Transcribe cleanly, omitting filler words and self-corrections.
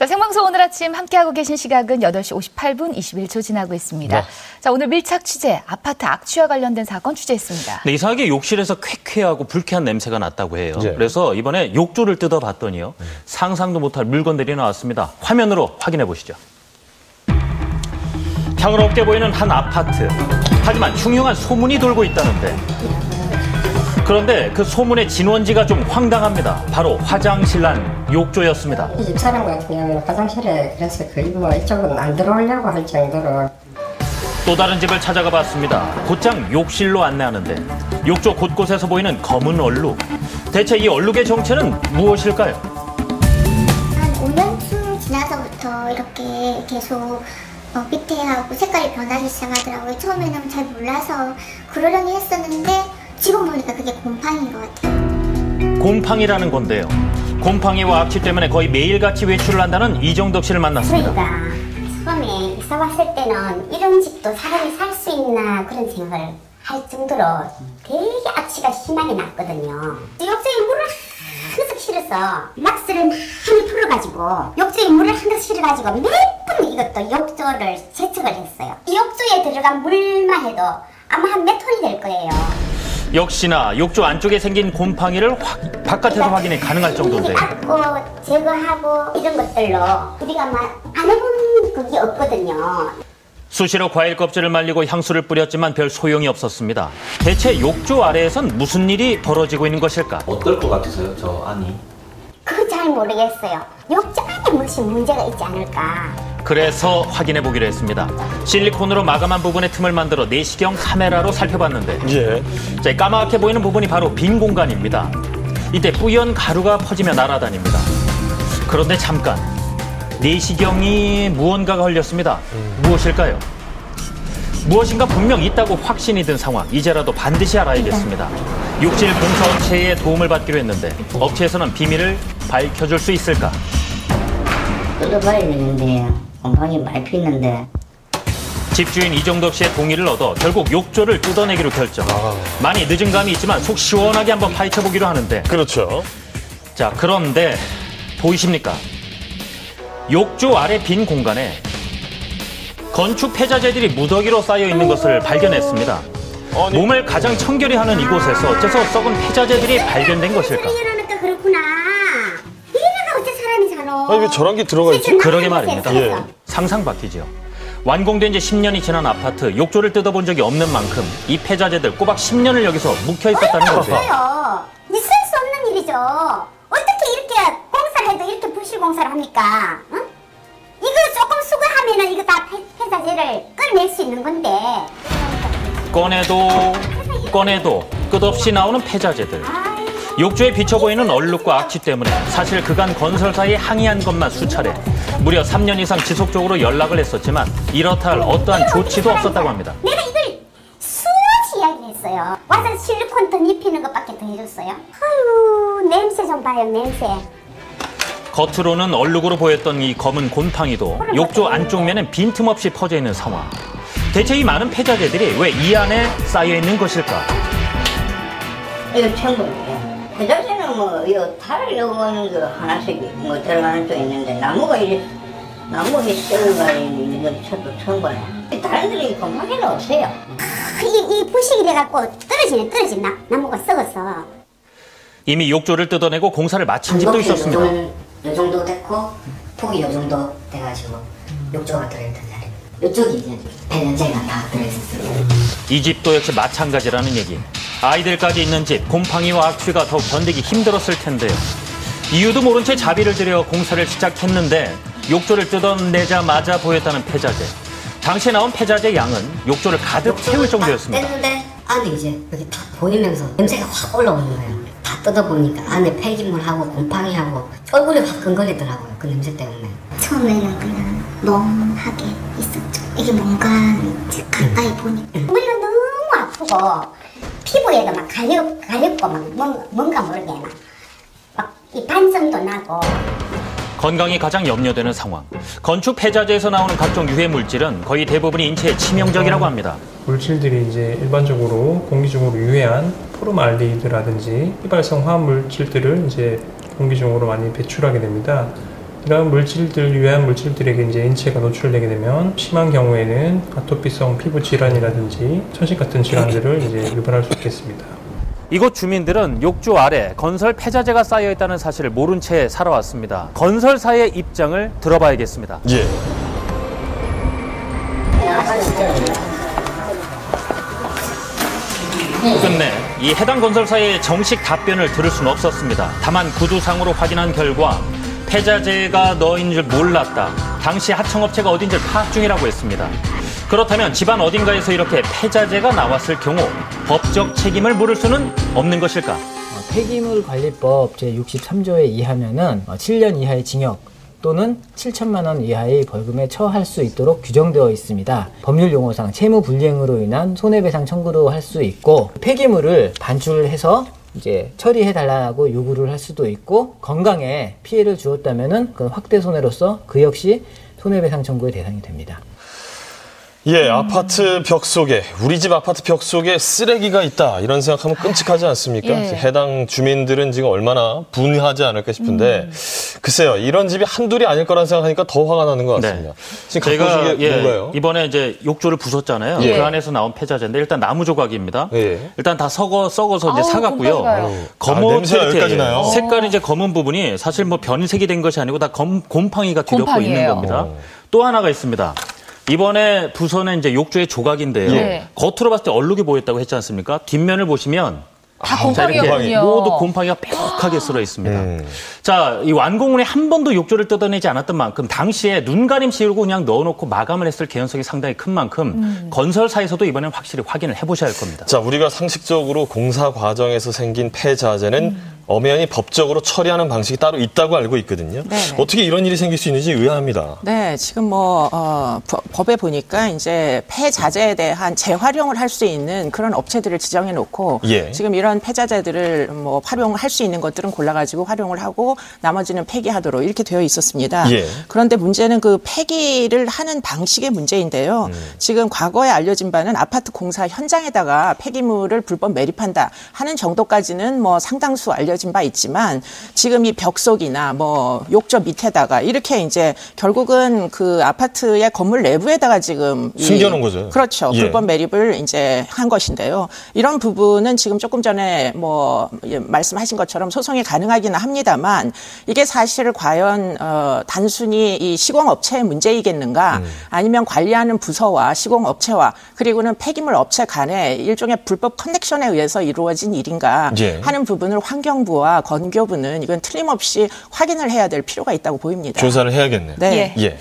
자, 생방송 오늘 아침 함께하고 계신 시각은 8시 58분 21초 지나고 있습니다. 네. 자, 오늘 밀착 취재, 아파트 악취와 관련된 사건 취재했습니다. 네, 이상하게 욕실에서 쾌쾌하고 불쾌한 냄새가 났다고 해요. 네. 그래서 이번에 욕조를 뜯어봤더니요. 상상도 못할 물건들이 나왔습니다. 화면으로 확인해 보시죠. 평화롭게 보이는 한 아파트. 하지만 흉흉한 소문이 돌고 있다는데. 그런데 그 소문의 진원지가 좀 황당합니다. 바로 화장실 안 욕조였습니다. 이 집사람 같은 경우는 화장실에 그래서 거의 뭐 이쪽은 안 들어오려고 할 정도로. 또 다른 집을 찾아가 봤습니다. 곧장 욕실로 안내하는데 욕조 곳곳에서 보이는 검은 얼룩. 대체 이 얼룩의 정체는 무엇일까요? 한 5년쯤 지나서부터 이렇게 계속 밑에 하고 색깔이 변하기 시작하더라고요. 처음에는 잘 몰라서 그러려니 했었는데 지금 보니까 그게 곰팡이인 것 같아요. 곰팡이라는 건데요. 곰팡이와 악취 때문에 거의 매일같이 외출을 한다는 이정덕 씨를 만났습니다. 그러니까 처음에 이사 왔을 때는 이런 집도 사람이 살 수 있나 그런 생각을 할 정도로 되게 악취가 심하게 났거든요. 욕조에 물을 항상 실어서 락스를 많이 풀어가지고 욕조에 물을 항상 실어가지고 몇 번 이것도 욕조를 세척을 했어요. 이 욕조에 들어간 물만 해도 아마 한 몇 톤이 될 거예요. 역시나 욕조 안쪽에 생긴 곰팡이를 바깥에서 확인이 가능할 정도인데요. 닦고 제거하고 이런 것들로 우리가 막 안 해본 그게 없거든요. 수시로 과일 껍질을 말리고 향수를 뿌렸지만 별 소용이 없었습니다. 대체 욕조 아래에선 무슨 일이 벌어지고 있는 것일까? 어떨 것 같으세요, 저 안이? 그거 잘 모르겠어요. 욕조 안에 무슨 문제가 있지 않을까. 그래서 확인해 보기로 했습니다. 실리콘으로 마감한 부분의 틈을 만들어 내시경 카메라로 살펴봤는데 예. 자, 이 까맣게 보이는 부분이 바로 빈 공간입니다. 이때 뿌연 가루가 퍼지며 날아다닙니다. 그런데 잠깐 내시경이 무언가가 걸렸습니다. 무엇일까요? 무엇인가 분명 있다고 확신이 든 상황. 이제라도 반드시 알아야겠습니다. 욕실 공사업체의 도움을 받기로 했는데 업체에서는 비밀을 밝혀줄 수 있을까? 뜯어봐야 되는데 곰팡이 많이 피는데. 집주인 이정덕 씨의 동의를 얻어 결국 욕조를 뜯어내기로 결정. 많이 늦은 감이 있지만 속 시원하게 한번 파헤쳐보기로 하는데. 그렇죠. 자, 그런데 보이십니까? 욕조 아래 빈 공간에 건축 폐자재들이 무더기로 쌓여 있는 것을 발견했습니다. 몸을 가장 청결히 하는 이곳에서 어째서 썩은 폐자재들이 발견된 것일까? 그러니까 그렇구나. 이래가 어째 사람이 살아. 아니 왜 저런 게 들어가 있지? 그러게 말입니다. 예. 상상 바뀌죠. 완공된 지 10년이 지난 아파트, 욕조를 뜯어본 적이 없는 만큼 이 폐자재들 꼬박 10년을 여기서 묵혀 있었다는 건데. 없어요. 있을 수 없는 일이죠. 어떻게 이렇게 공사를 해도 이렇게 부실 공사를 합니까? 응? 이거 조금 수거하면은 이거 다 폐자재를 끌어낼 수 있는 건데. 꺼내도 끝없이 나오는 폐자재들. 욕조에 비쳐 보이는 얼룩과 악취 때문에 사실 그간 건설사에 항의한 것만 수차례. 무려 3년 이상 지속적으로 연락을 했었지만 이렇다 할 어떠한 조치도 없었다고 합니다. 내가 이걸 수없이 이야기했어요. 와서 실리콘 더 입히는 것밖에 더 해줬어요. 아유, 냄새 좀 봐요, 냄새. 겉으로는 얼룩으로 보였던 이 검은 곰팡이도 욕조 안쪽 면엔 빈틈없이 퍼져 있는 상황. 대체 이 많은 폐자재들이 왜 이 안에 쌓여 있는 것일까? 이거 천국이에요. 폐자재는 뭐 이거 탈 넣어가는 거 하나씩 뭐 들어가는 쪽 있는데 나무가 썩어가 있는 거 저도 처음 보네. 다른 데는 곰팡이는 없어요. 이 부식이 돼갖고 떨어지네. 나무가 썩어서. 이미 욕조를 뜯어내고 공사를 마친 집도 있었습니다. 요 정도 됐고 폭이 요 정도 돼가지고 욕조가 들어있던 자리. 이쪽이 이제 폐자재가 다 들어있었어요. 이 집도 역시 마찬가지라는 얘기. 아이들까지 있는 집, 곰팡이와 악취가 더욱 견디기 힘들었을 텐데요. 이유도 모른 채 자비를 들여 공사를 시작했는데 욕조를 뜯어내자마자 보였다는 폐자재. 당시에 나온 폐자재 양은 욕조를 가득 채울 정도였습니다. 뗐는데 안에 이제 여기 탁 보이면서 냄새가 확 올라오는 거예요. 다 뜯어보니까 안에 폐기물하고 곰팡이하고 얼굴이 화끈거리더라고요. 그 냄새 때문에. 처음에는 그냥 멍하게 있었죠. 이게 뭔가 가까이 보니까 머리가 너무 아프고 피부에도 막 가렵고 막 뭔가 모르게 막 이 반성도 나고. 건강이 가장 염려되는 상황. 건축 폐자재에서 나오는 각종 유해 물질은 거의 대부분이 인체에 치명적이라고 합니다. 물질들이 이제 일반적으로 공기 중으로 유해한 포름알데히드라든지 휘발성 화학 물질들을 이제 공기 중으로 많이 배출하게 됩니다. 이러한 물질들, 유해한 물질들에게 이제 인체가 노출되게 되면 심한 경우에는 아토피성 피부 질환이라든지 천식 같은 질환들을 이제 유발할 수 있겠습니다. 이곳 주민들은 욕조 아래 건설 폐자재가 쌓여 있다는 사실을 모른 채 살아왔습니다. 건설사의 입장을 들어봐야겠습니다. 예. 끝내 이 해당 건설사의 정식 답변을 들을 수는 없었습니다. 다만 구두상으로 확인한 결과 폐자재가 넣인 줄 몰랐다. 당시 하청업체가 어딘지를 파악 중이라고 했습니다. 그렇다면 집안 어딘가에서 이렇게 폐자재가 나왔을 경우 법적 책임을 물을 수는 없는 것일까? 폐기물관리법 제63조에 의하면은 7년 이하의 징역 또는 7천만 원 이하의 벌금에 처할 수 있도록 규정되어 있습니다. 법률 용어상 채무 불이행으로 인한 손해배상 청구도 할 수 있고 폐기물을 반출해서 이제 처리해달라고 요구를 할 수도 있고 건강에 피해를 주었다면은 그 확대 손해로서 그 역시 손해배상 청구의 대상이 됩니다. 예, 아파트 벽 속에, 우리 집 아파트 벽 속에 쓰레기가 있다. 이런 생각하면 끔찍하지 않습니까? 예. 해당 주민들은 지금 얼마나 분하지 않을까 싶은데, 글쎄요, 이런 집이 한둘이 아닐 거라는 생각하니까 더 화가 나는 것 같습니다. 네. 지금 갖고 오신 게 뭔가요? 이번에 이제 욕조를 부쉈잖아요. 예. 그 안에서 나온 폐자재인데 일단 나무 조각입니다. 예. 일단 다 썩어서 이제 아우, 사갔고요. 곰팡이가요. 냄새가 여기까지 나요? 색깔이 이제 검은 부분이 사실 뭐 변색이 된 것이 아니고 다 곰팡이가 뒤덮고 있는 곰팡이에요. 겁니다. 또 하나가 있습니다. 이번에 부서낸 이제 욕조의 조각인데요. 예. 겉으로 봤을 때 얼룩이 보였다고 했지 않습니까? 뒷면을 보시면 다 자, 이렇게 곰팡이였군요. 모두 곰팡이가 뾰족하게 쓸어 있습니다. 자, 이 완공 후에 한 번도 욕조를 뜯어내지 않았던 만큼 당시에 눈가림 씌우고 그냥 넣어놓고 마감을 했을 개연성이 상당히 큰 만큼 건설사에서도 이번엔 확실히 확인을 해보셔야 할 겁니다. 자, 우리가 상식적으로 공사 과정에서 생긴 폐자재는 엄연히 법적으로 처리하는 방식이 따로 있다고 알고 있거든요. 네네. 어떻게 이런 일이 생길 수 있는지 의아합니다. 네, 지금 법에 보니까 이제 폐자재에 대한 재활용을 할 수 있는 그런 업체들을 지정해 놓고 예. 지금 이런 폐자재들을 활용할 수 있는 것들은 골라가지고 활용을 하고 나머지는 폐기하도록 이렇게 되어 있었습니다. 예. 그런데 문제는 그 폐기를 하는 방식의 문제인데요. 지금 과거에 알려진 바는 아파트 공사 현장에다가 폐기물을 불법 매립한다 하는 정도까지는 상당수 알려진 바 있지만 지금 이 벽 속이나 욕조 밑에다가 이렇게 이제 결국은 그 아파트의 건물 내부에다가 지금 숨겨놓은 거죠. 그렇죠. 예. 불법 매립을 이제 한 것인데요. 이런 부분은 지금 조금 전에 말씀하신 것처럼 소송이 가능하기는 합니다만 이게 사실 과연 단순히 이 시공업체의 문제이겠는가 아니면 관리하는 부서와 시공업체와 그리고는 폐기물 업체 간의 일종의 불법 커넥션에 의해서 이루어진 일인가 예. 하는 부분을 환경부와 건교부는 이건 틀림없이 확인을 해야 될 필요가 있다고 보입니다. 조사를 해야겠네요. 네. 예.